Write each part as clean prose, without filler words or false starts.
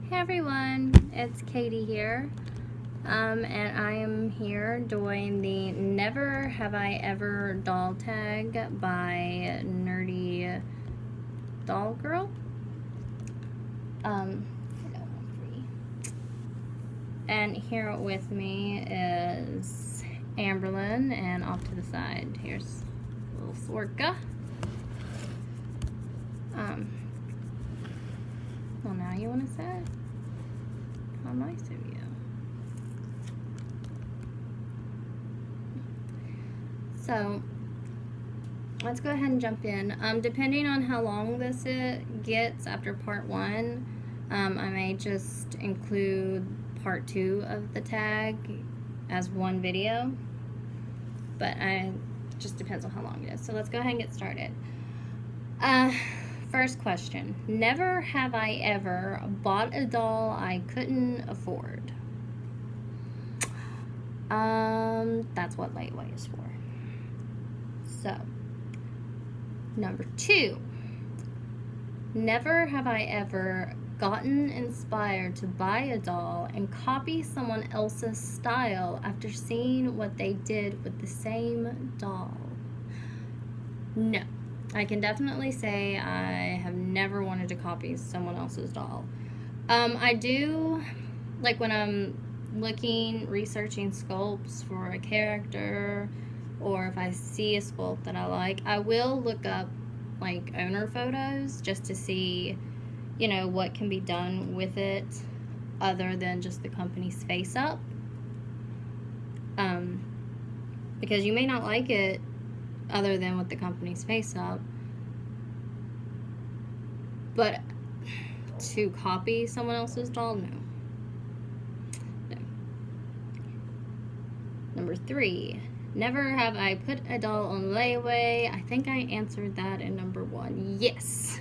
Hey everyone, it's Katie here, and I am here doing the Never Have I Ever doll tag by NerdyDollGirl. And here with me is Amberlyn, and off to the side, here's little Sorka. Well, now you want to sit? How nice of you. So, let's go ahead and jump in. Depending on how long this gets after part 1, I may just include part 2 of the tag as one video. But it just depends on how long it is. So let's go ahead and get started. First question. Never have I ever bought a doll I couldn't afford. That's what layaway is for. So, number 2. Never have I ever gotten inspired to buy a doll and copy someone else's style after seeing what they did with the same doll. No. I can definitely say I have never wanted to copy someone else's doll. I do, like when I'm researching sculpts for a character, or if I see a sculpt that I like, I will look up like owner photos just to see, you know, what can be done with it other than just the company's face up. Because you may not like it other than with the company's face up, but to copy someone else's doll, no. Number 3, never have I put a doll on layaway. I think I answered that in number 1. Yes.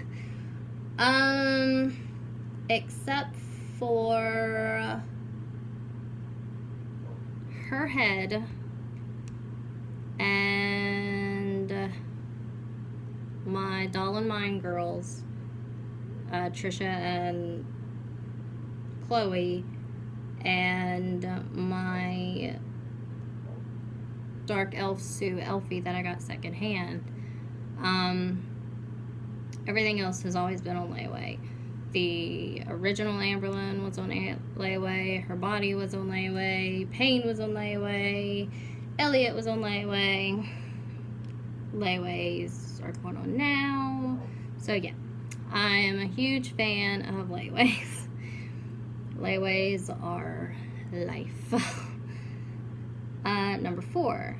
Except for her head and my Doll and Mine girls, Trisha and Chloe, and my dark elf Sue Elfie that I got secondhand. Everything else has always been on layaway. The original Amberlyn was on layaway, her body was on layaway, Pain was on layaway, Elliot was on layaway. Layaways are going on now. So yeah, I am a huge fan of layaways. Layaways are life. Number 4,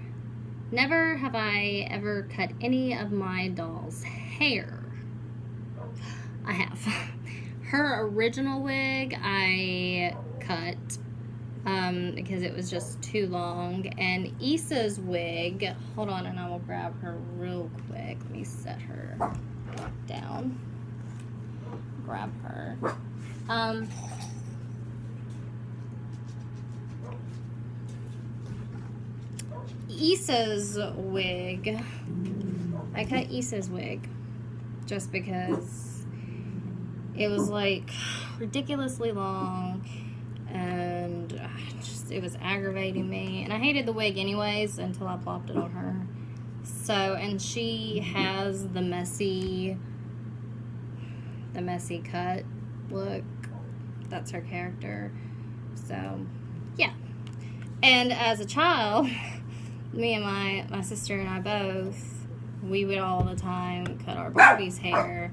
never have I ever cut any of my doll's hair. I have. Her original wig I cut because it was just too long, and Issa's wig, hold on and I will grab her real quick. Let me set her down. Grab her. Issa's wig, I cut Issa's wig just because it was like ridiculously long, and it was aggravating me, and I hated the wig anyways until I plopped it on her. So, and she has the messy cut look. That's her character. So yeah. And as a child, me and my sister and I both, we would all the time cut our Barbie's hair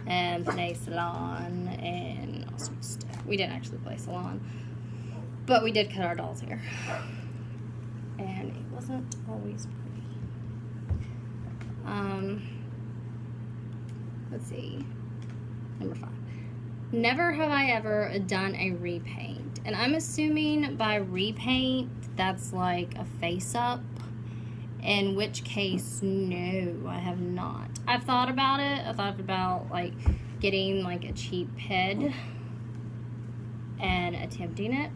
and play salon and all sorts of stuff. We didn't actually play salon, but we did cut our doll's hair, and it wasn't always pretty. Let's see. Number 5. Never have I ever done a repaint, and I'm assuming by repaint that's like a face up, in which case no, I have not. I've thought about it. I thought about like getting like a cheap head and attempting it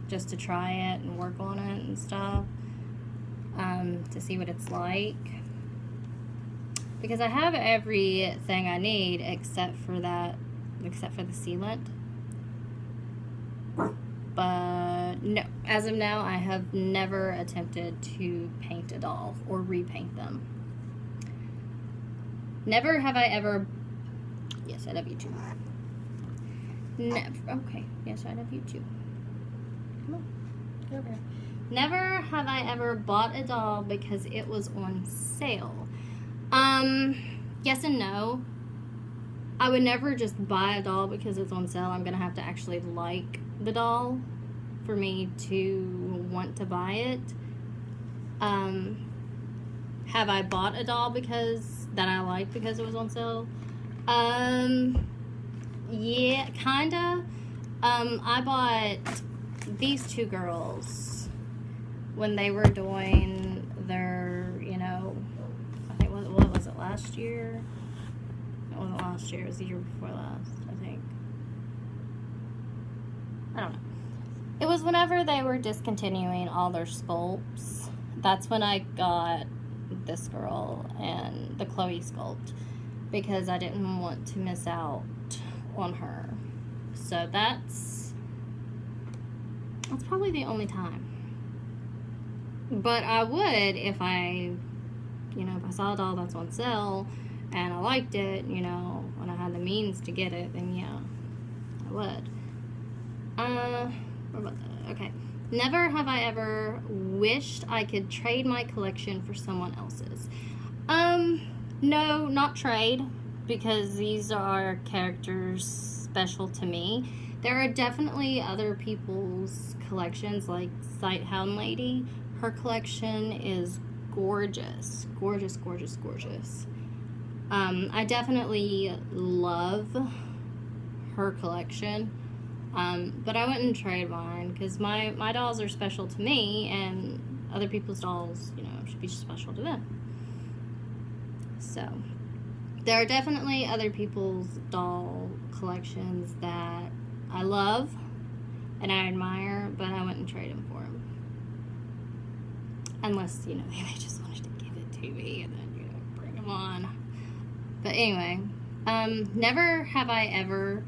just to try it and work on it and stuff, to see what it's like. because I have everything I need except for the sealant. But no, as of now, I have never attempted to paint a doll or repaint them. Never have I ever... Yes, I love you too. Never. Okay, yes, I love you too. Come on, get over here. Never have I ever bought a doll because it was on sale. Yes and no. I would never just buy a doll because it's on sale. I'm gonna have to actually like the doll for me to want to buy it. Have I bought a doll that I liked because it was on sale? Yeah, kinda. I bought these two girls when they were doing their, I think, what was it, last year? It wasn't last year, it was the year before last, I think. I don't know. It was whenever they were discontinuing all their sculpts. That's when I got this girl and the Chloe sculpt, because I didn't want to miss out on her. So that's probably the only time. But I would, if I saw a doll that's on sale and I liked it, when I had the means to get it, then yeah, I would. What about that? Okay. Never have I ever wished I could trade my collection for someone else's. No, not trade, because these are characters special to me. There are definitely other people's collections, like Sighthound Lady. Her collection is gorgeous. Gorgeous, gorgeous, gorgeous. I definitely love her collection. But I wouldn't trade mine, because my dolls are special to me, and other people's dolls, should be special to them. So, there are definitely other people's doll collections that I love and I admire, but I wouldn't trade them for them. Unless, they just wanted to give it to me and then, bring them on. But anyway, never have I ever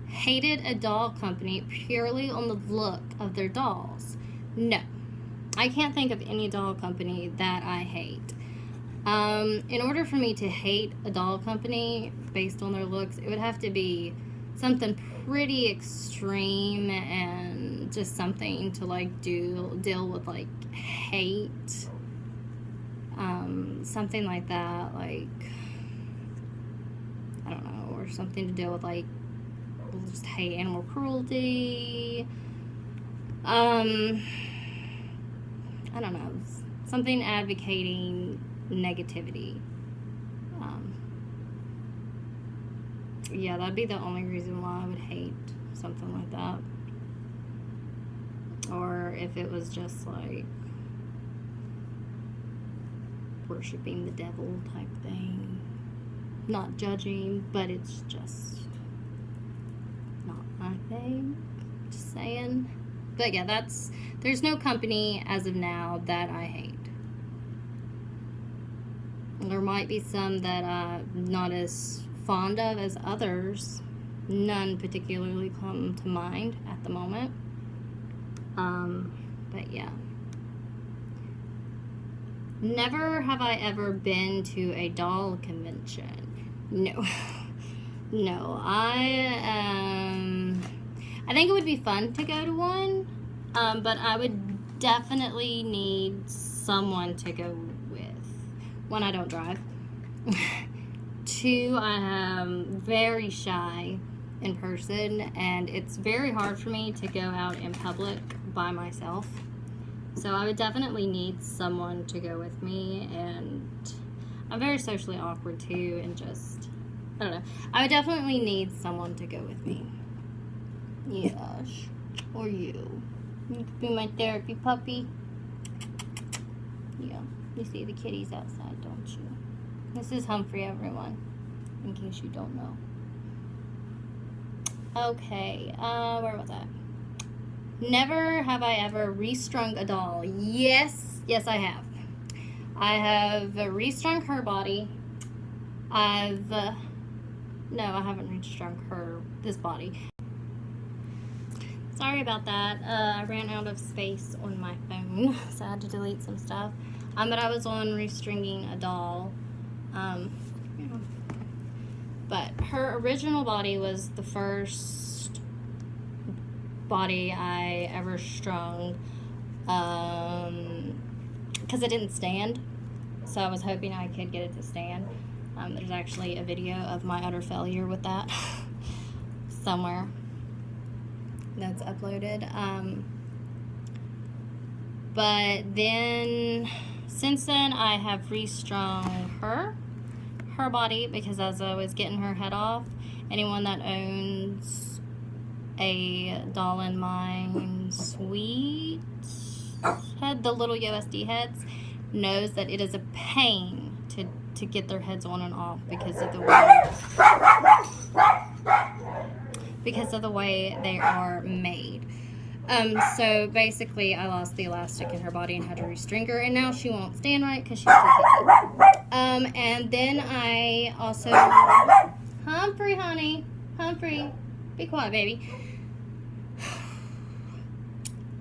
hated a doll company purely on the look of their dolls. No. I can't think of any doll company that I hate. In order for me to hate a doll company based on their looks, it would have to be something pretty extreme and just something to deal with hate. Something like that, I don't know, or something to deal with just hate animal cruelty. I don't know, something advocating negativity. Yeah, that'd be the only reason why I would hate something like that. Or if it was just worshiping the devil type thing. Not judging, but it's just not my thing. Just saying. But yeah, there's no company as of now that I hate. There might be some that I'm not as fond of as others. None particularly come to mind at the moment. But yeah. Never have I ever been to a doll convention. No. No, I think it would be fun to go to one, but I would definitely need someone to go with. One, I don't drive. Two, I am very shy in person, and it's very hard for me to go out in public by myself. So I would definitely need someone to go with me, and I'm very socially awkward too, and just, I don't know. I would definitely need someone to go with me. Yes. Or you. You could be my therapy puppy. Yeah. You see the kitties outside, don't you? This is Humphrey, everyone. In case you don't know. Okay. Where was I? Never have I ever restrung a doll. Yes. Yes, I have. I have restrung her body. No, I haven't restrung this body. Sorry about that. I ran out of space on my phone, so I had to delete some stuff. But I was on restringing a doll. Yeah. But her original body was the first body I ever strung, because it didn't stand. So I was hoping I could get it to stand. There's actually a video of my utter failure with that somewhere that's uploaded. But then, since then, I have restrung her body, because as I was getting her head off, anyone that owns a doll in mine suite head, the little USD heads, knows that it is a pain to get their heads on and off because of the way they are made. So basically, I lost the elastic in her body and had to restring her, and now she won't stand right because she's too heavy. And then I also, Humphrey, honey, Humphrey, be quiet, baby.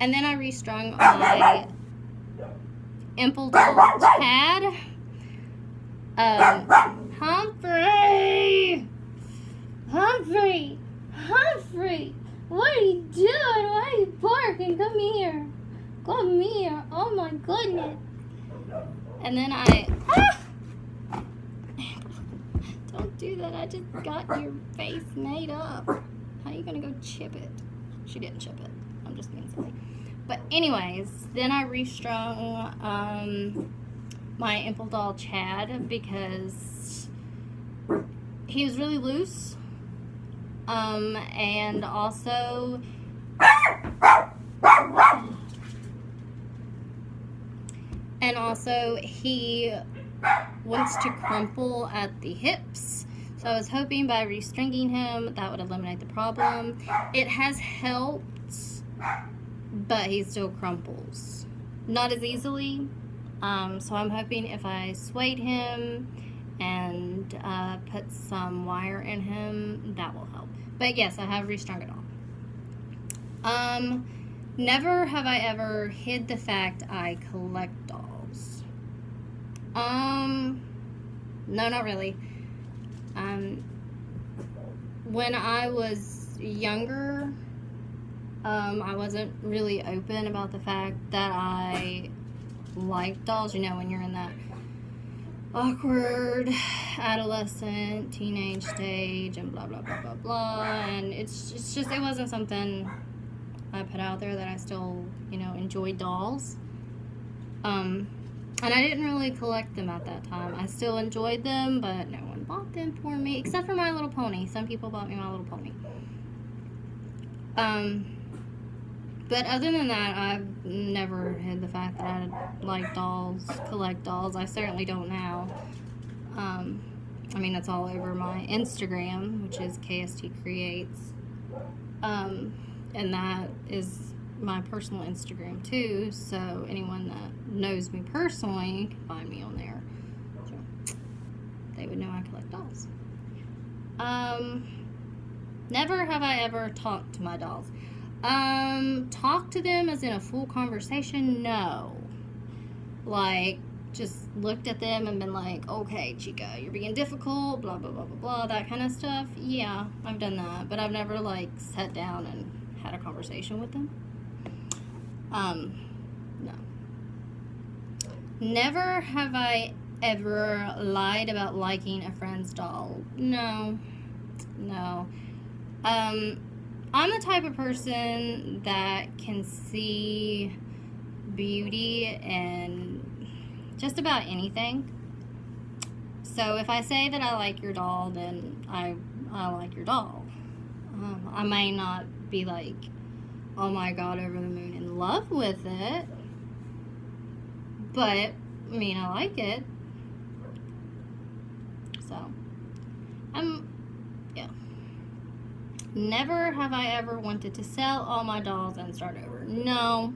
And then I restrung my Imple doll Chad. Humphrey, what are you doing? Why are you barking? Come here. Oh my goodness. And then don't do that. I just got your face made up. How are you gonna go chip it? She didn't chip it. I'm just being silly. But anyways, then I restrung my Imple doll Chad because he was really loose. And also he wants to crumple at the hips. So I was hoping by restringing him that would eliminate the problem. It has helped, but he still crumples. Not as easily. So I'm hoping if I suede him and put some wire in him, that will help. But yes, I have restrung it all. Never have I ever hid the fact I collect dolls. No, not really. When I was younger, I wasn't really open about the fact that I like dolls. You know, when you're in that awkward adolescent teenage stage and blah blah blah blah blah, and it's just it wasn't something I put out there that I still, you know, enjoyed dolls. And I didn't really collect them at that time. I still enjoyed them, but no one bought them for me except for My Little Pony. Some people bought me My Little Pony. But other than that, I've never hid the fact that I like dolls, collect dolls. I certainly don't now. I mean, it's all over my Instagram, which is KST Creates. And that is my personal Instagram too, so anyone that knows me personally can find me on there. So they would know I collect dolls. Never have I ever talked to my dolls. Talk to them as in a full conversation? No. Like, just looked at them and been like, okay, Chica, you're being difficult, blah, blah, blah, blah, blah, that kind of stuff. Yeah, I've done that, but I've never, like, sat down and had a conversation with them. No. Never have I ever lied about liking a friend's doll. No. I'm the type of person that can see beauty in just about anything. So if I say that I like your doll, then I like your doll. I may not be like, oh my god, over the moon in love with it, but I mean, I like it. So yeah. Never have I ever wanted to sell all my dolls and start over. No,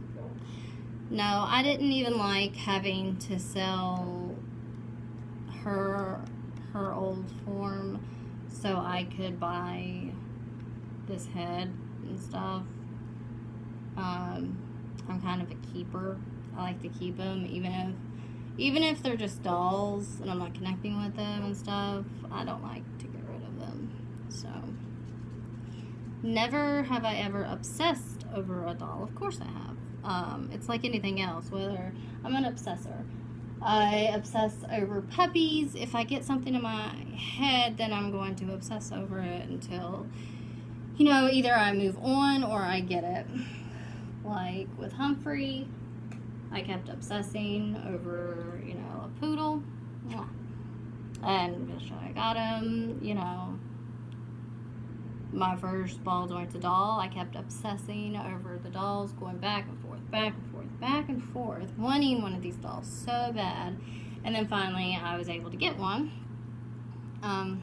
I didn't even like having to sell her old form so I could buy this head and stuff. I'm kind of a keeper. I like to keep them, even if they're just dolls and I'm not connecting with them and stuff. I don't like to get rid of them. So, never have I ever obsessed over a doll. Of course I have. It's like anything else, whether I'm an obsessor. I obsess over puppies. If I get something in my head, then I'm going to obsess over it until, either I move on or I get it. Like with Humphrey, I kept obsessing over, a poodle. And I got him, my first ball jointed doll. I kept obsessing over the dolls, going back and forth, back and forth, back and forth, wanting one of these dolls so bad. And then finally I was able to get one. I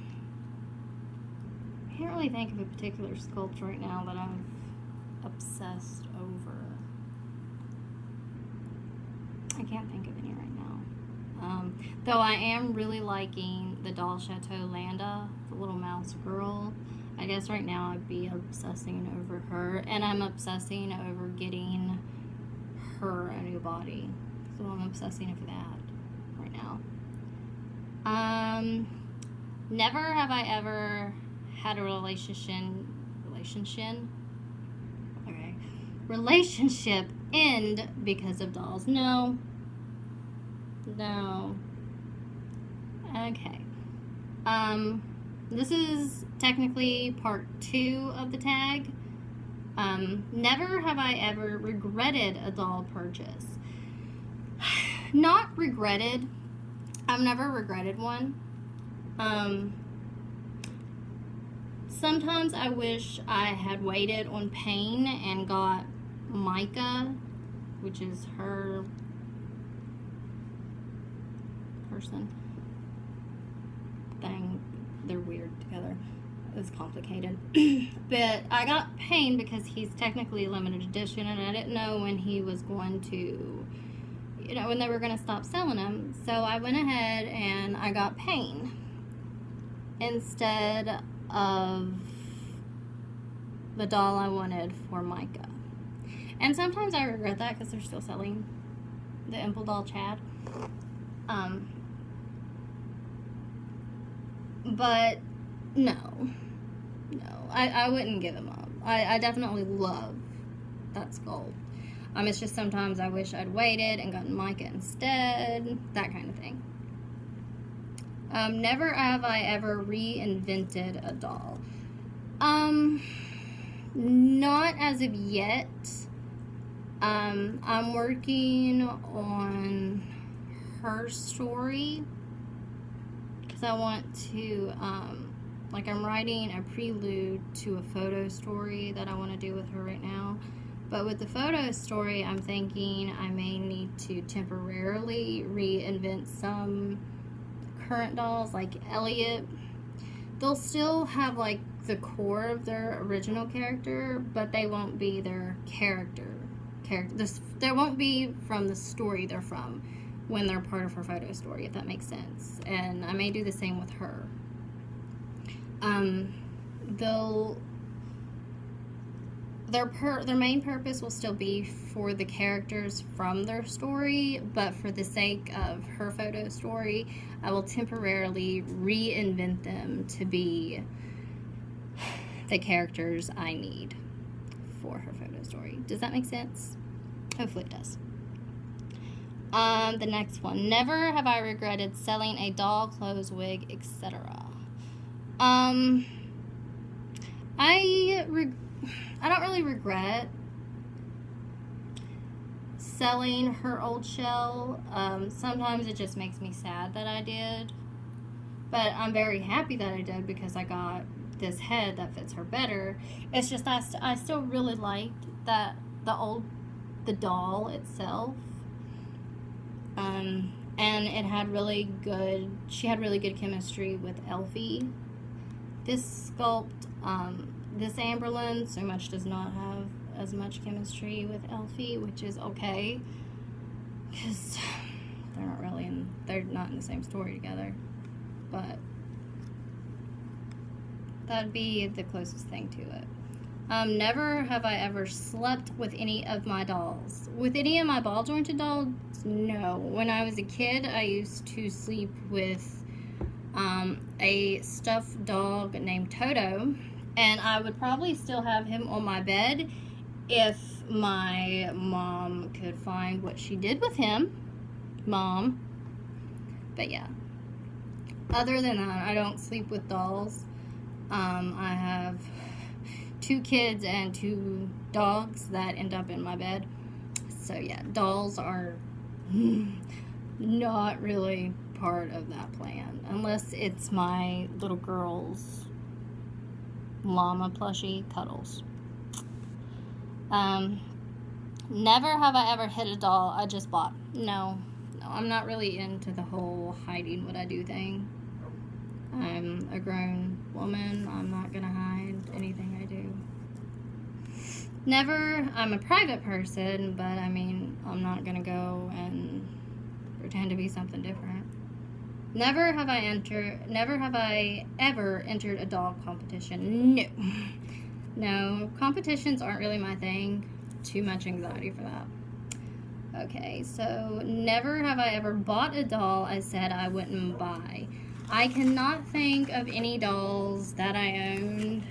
can't really think of a particular sculpt right now that I've obsessed over. I can't think of any right now. Though I am really liking the doll Chateau Landa, the little mouse girl. I guess right now I'd be obsessing over her, and I'm obsessing over getting her a new body. So I'm obsessing over that right now. Never have I ever had a relationship end because of dolls. No. Okay. This is technically part 2 of the tag. Never have I ever regretted a doll purchase. Not regretted. I've never regretted one. Sometimes I wish I had waited on Pain and got Micah, which is her person thing. They're weird together. It's complicated. But I got Pain because he's technically a limited edition, and I didn't know when he was going to, when they were going to stop selling him. So I went ahead and I got Pain instead of the doll I wanted for Micah. And sometimes I regret that because they're still selling the Impel doll Chad. But no, I wouldn't give him up. I definitely love that sculpt. It's just sometimes I wish I'd waited and gotten Micah instead, that kind of thing. Never have I ever reinvented a doll. Not as of yet. I'm working on her story because I want to, I'm writing a prelude to a photo story that I want to do with her right now. But with the photo story, I'm thinking I may need to temporarily reinvent some current dolls, like Elliot. They'll still have like the core of their original character, but they won't be their character. They won't be from the story they're from when they're part of her photo story, if that makes sense. And I may do the same with her. Their main purpose will still be for the characters from their story, but for the sake of her photo story, I will temporarily reinvent them to be the characters I need for her photo story. Does that make sense? Hopefully it does. The next one. Never have I regretted selling a doll, clothes, wig, etc. I don't really regret selling her old shell. Sometimes it just makes me sad that I did. But I'm very happy that I did because I got this head that fits her better. It's just I still really liked the doll itself. And it had she had really good chemistry with Elfie. This sculpt, this Amberlin so much does not have as much chemistry with Elfie, which is okay, because they're not in the same story together, but that'd be the closest thing to it. Never have I ever slept with any of my dolls. With any of my ball jointed dolls, no. When I was a kid, I used to sleep with a stuffed dog named Toto, and I would probably still have him on my bed if my mom could find what she did with him. Mom. But yeah. Other than that, I don't sleep with dolls. I have 2 kids and 2 dogs that end up in my bed. So yeah, dolls are not really part of that plan. Unless it's my little girl's llama plushie cuddles. Never have I ever hit a doll I just bought. No, I'm not really into the whole hiding what I do thing. I'm a grown woman. I'm not gonna hide anything I do. Never, I'm a private person, but I mean, I'm not gonna go and pretend to be something different. Never have I ever entered a dog competition. No. No, competitions aren't really my thing. Too much anxiety for that. Okay, so never have I ever bought a doll I said I wouldn't buy. I cannot think of any dolls that I owned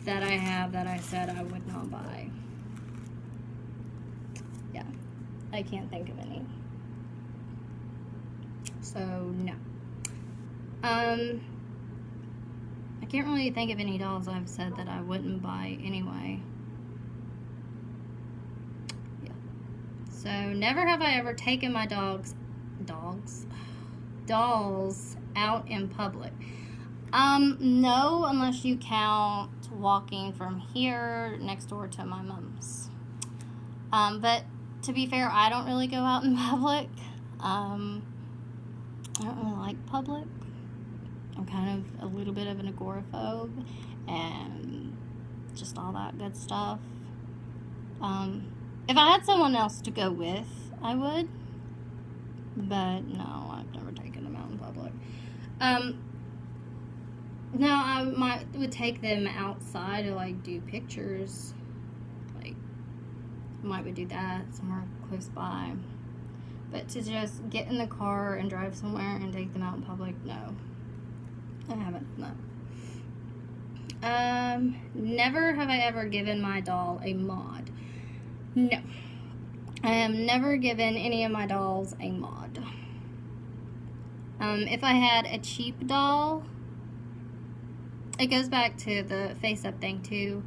that I have that I said I would not buy. Yeah, I can't think of any. So, no. I can't really think of any dolls I've said that I wouldn't buy anyway. Yeah. So, never have I ever taken my dolls out in public. No, unless you count walking from here next door to my mom's. But to be fair, I don't really go out in public. I don't really like public. I'm kind of a little bit of an agoraphobe and just all that good stuff. If I had someone else to go with, I would. But no, I've never taken them out in public. No, I would take them outside to like do pictures. Like, would do that somewhere close by. But to just get in the car and drive somewhere and take them out in public, no. I haven't, no. Never have I ever given my doll a mod. No. I have never given any of my dolls a mod. If I had a cheap doll, it goes back to the face-up thing too.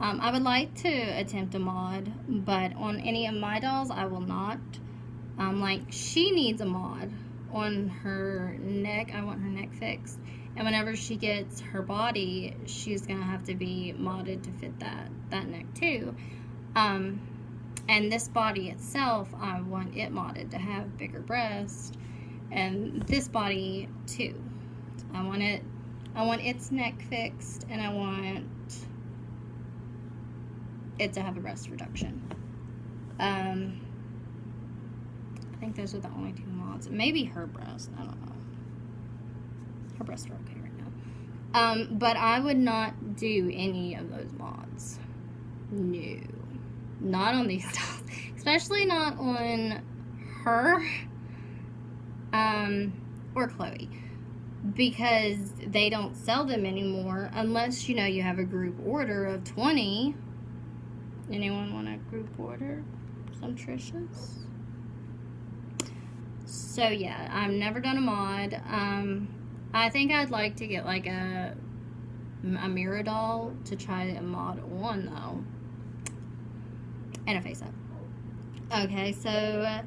I would like to attempt a mod, but on any of my dolls, I will not. Like, she needs a mod on her neck. I want her neck fixed. And whenever she gets her body, she's going to have to be modded to fit that neck too. And this body itself, I want it modded to have bigger breasts. And this body too. I want its neck fixed, and I want it to have a breast reduction. I think those are the only 2 mods. Maybe her breast. I don't know. Her breasts are okay right now. But I would not do any of those mods. No. Not on these dolls. Especially not on her. Or Chloe. Because they don't sell them anymore unless, you have a group order of 20. Anyone want a group order? Some Trishas? So yeah, I've never done a mod. I think I'd like to get like a mirror doll to try a mod on though. And a face up. Okay, so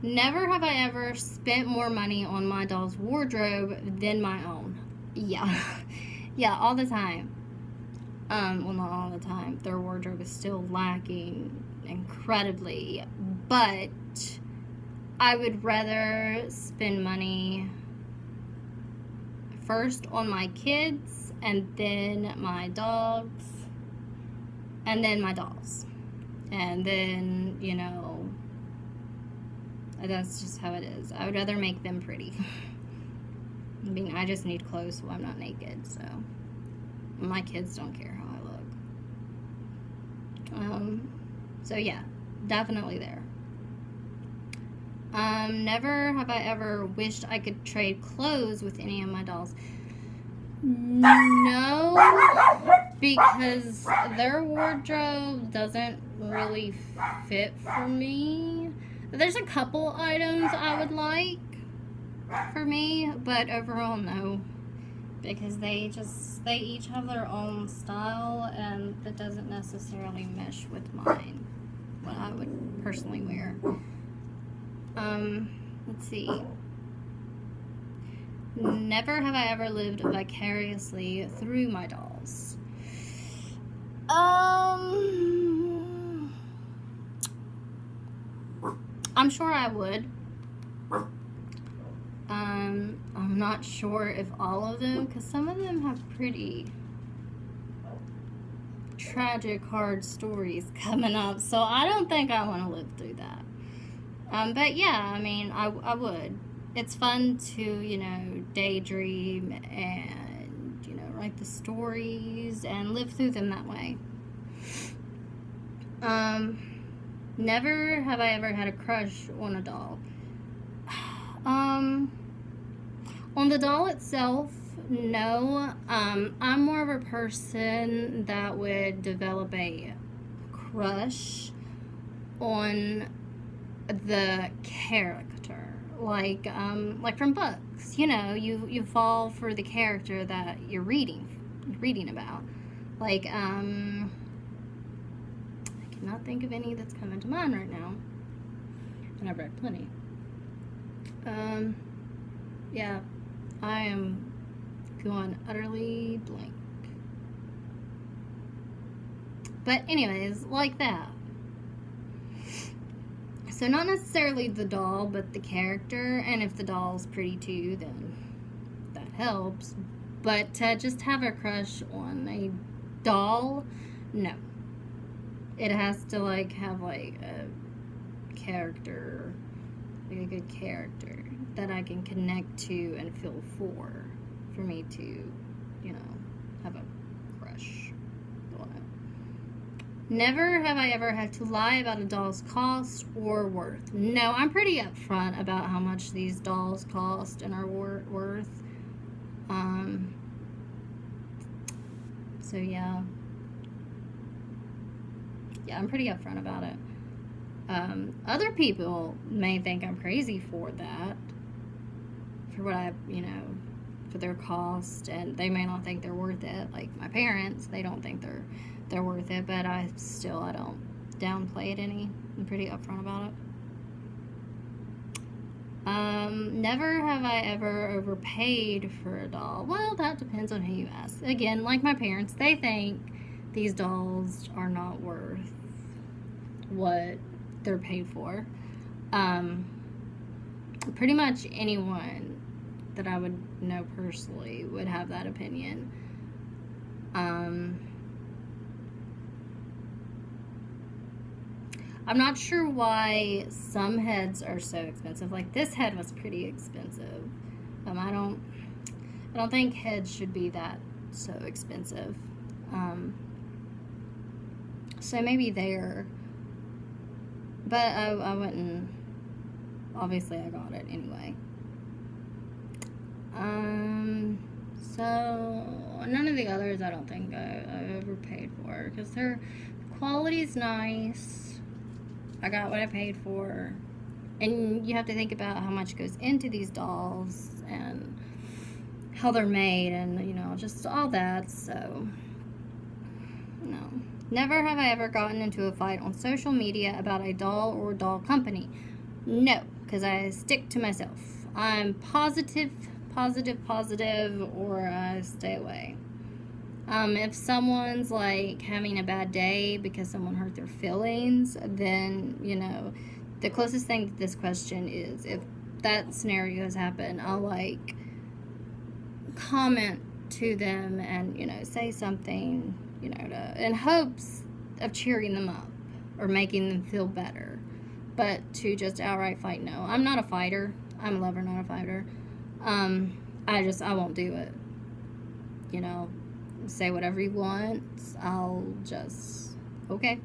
never have I ever spent more money on my doll's wardrobe than my own. Yeah. Yeah, all the time. Well, not all the time. Their wardrobe is still lacking incredibly. But I would rather spend money first on my kids, and then my dogs, and then my dolls. And then, that's just how it is. I would rather make them pretty. I mean, I just need clothes so I'm not naked, so my kids don't care how I look. So yeah, definitely there. Never have I ever wished I could trade clothes with any of my dolls. No, because their wardrobe doesn't really fit for me. There's a couple items I would like for me, but overall no, because they each have their own style, and that doesn't necessarily mesh with mine, what I would personally wear. Let's see. Never have I ever lived vicariously through my dolls. I'm sure I would. I'm not sure if all of them, because some of them have pretty tragic, hard stories coming up, so I don't think I want to live through that. But yeah, I mean, I would. It's fun to, daydream and, write the stories and live through them that way. Never have I ever had a crush on a doll. On the doll itself, no. I'm more of a person that would develop a crush on the character. Like from books, you fall for the character that you're reading about. Like, I cannot think of any that's coming to mind right now, and I've read plenty. Yeah, I am going utterly blank. But anyways, like that. So not necessarily the doll, but the character, and if the doll's pretty too, then that helps. But to just have a crush on a doll, no. It has to have a character, a good character that I can connect to and feel for me to, have a crush on it. Never have I ever had to lie about a doll's cost or worth. No, I'm pretty upfront about how much these dolls cost and are worth. So yeah. Yeah, I'm pretty upfront about it. Other people may think I'm crazy for that. For what for their cost, and they may not think they're worth it. Like my parents, they don't think they're worth it, but I don't downplay it any. I'm pretty upfront about it. Never have I ever overpaid for a doll. Well, that depends on who you ask. Again, like my parents, they think these dolls are not worth what they're paid for. Pretty much anyone that I would know personally would have that opinion. I'm not sure why some heads are so expensive. Like this head was pretty expensive. I don't think heads should be that so expensive. So maybe there. But I wouldn't. Obviously, I got it anyway. So none of the others I don't think I've ever paid for, because their quality's nice. I got what I paid for, and you have to think about how much goes into these dolls and how they're made, and just all that. So no. Never have I ever gotten into a fight on social media about a doll or doll company. No, because I stick to myself. I'm positive, or I stay away. If someone's having a bad day because someone hurt their feelings, then, the closest thing to this question is if that scenario has happened, I'll comment to them and, say something, in hopes of cheering them up or making them feel better. But to just outright fight, no. I'm not a fighter. I'm a lover, not a fighter. I won't do it. say whatever you want. I'll just, okay.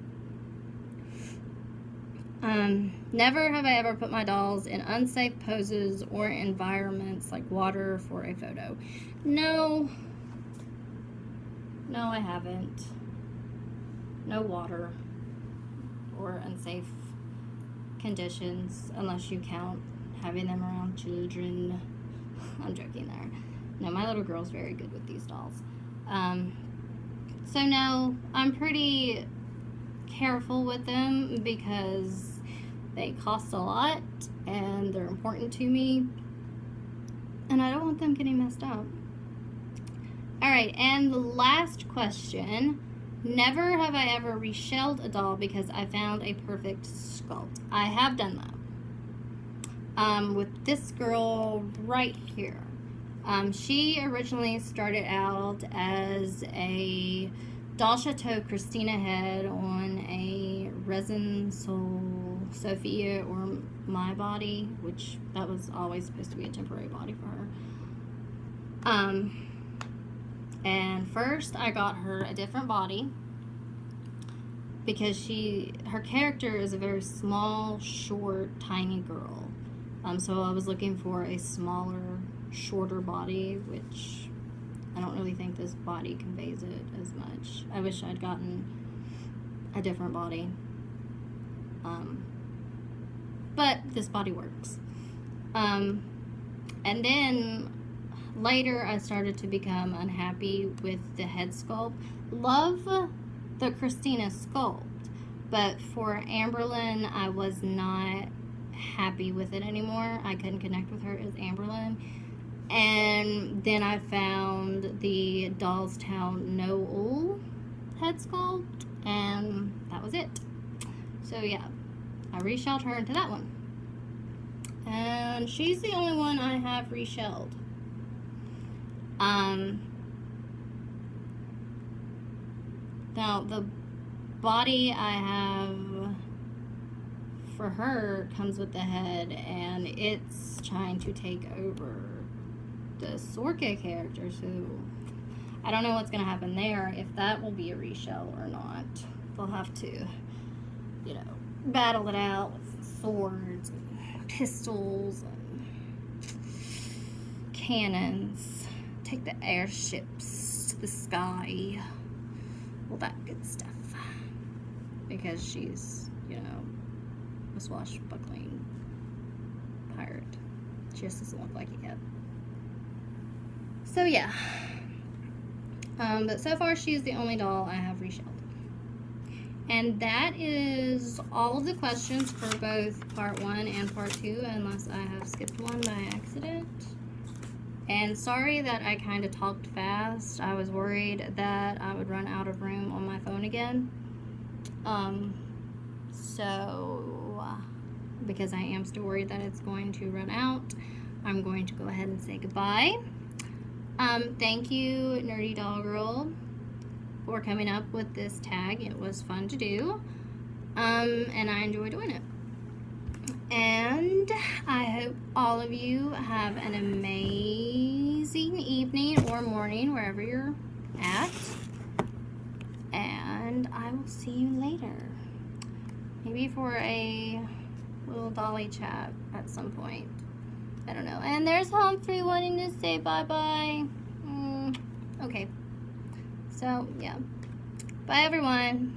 Never have I ever put my dolls in unsafe poses or environments like water for a photo. No, I haven't. No water or unsafe conditions, unless you count having them around children. I'm joking there. No, my little girl's very good with these dolls. So no, I'm pretty careful with them because they cost a lot and they're important to me, and I don't want them getting messed up. Alright, and the last question. Never have I ever reshelled a doll because I found a perfect sculpt. I have done that. With this girl right here. She originally started out as a Doll Chateau Christina head on a Resin Soul Sophia or My Body, which that was always supposed to be a temporary body for her. And first I got her a different body because her character is a very small, short, tiny girl. So I was looking for a smaller, shorter body, which I don't really think this body conveys it as much. I wish I'd gotten a different body. But this body works. And then later I started to become unhappy with the head sculpt. Love the Christina sculpt, but for Amberlynn I was not happy with it anymore. I couldn't connect with her as Amberlynn. And then I found the Dollstown Noel head sculpt, and that was it. So yeah, I reshelled her into that one. And she's the only one I have reshelled. Now the body I have for her comes with the head, and it's trying to take over the Sorka character, so I don't know what's gonna happen there, if that will be a reshell or not. They'll have to, battle it out with some swords and pistols and cannons, take the airships to the sky, all that good stuff, because she's, a swashbuckling pirate. She just doesn't look like it yet. So yeah, but so far she's the only doll I have reshelled. And that is all of the questions for both part 1 and part 2, unless I have skipped one by accident. And sorry that I kind of talked fast. I was worried that I would run out of room on my phone again. Because I am still worried that it's going to run out, I'm going to go ahead and say goodbye. Thank you, Nerdy Doll Girl, for coming up with this tag. It was fun to do, and I enjoy doing it. And I hope all of you have an amazing evening or morning, wherever you're at. And I will see you later. Maybe for a little dolly chat at some point. I don't know. And there's Humphrey wanting to say bye-bye. Okay. So, yeah. Bye, everyone.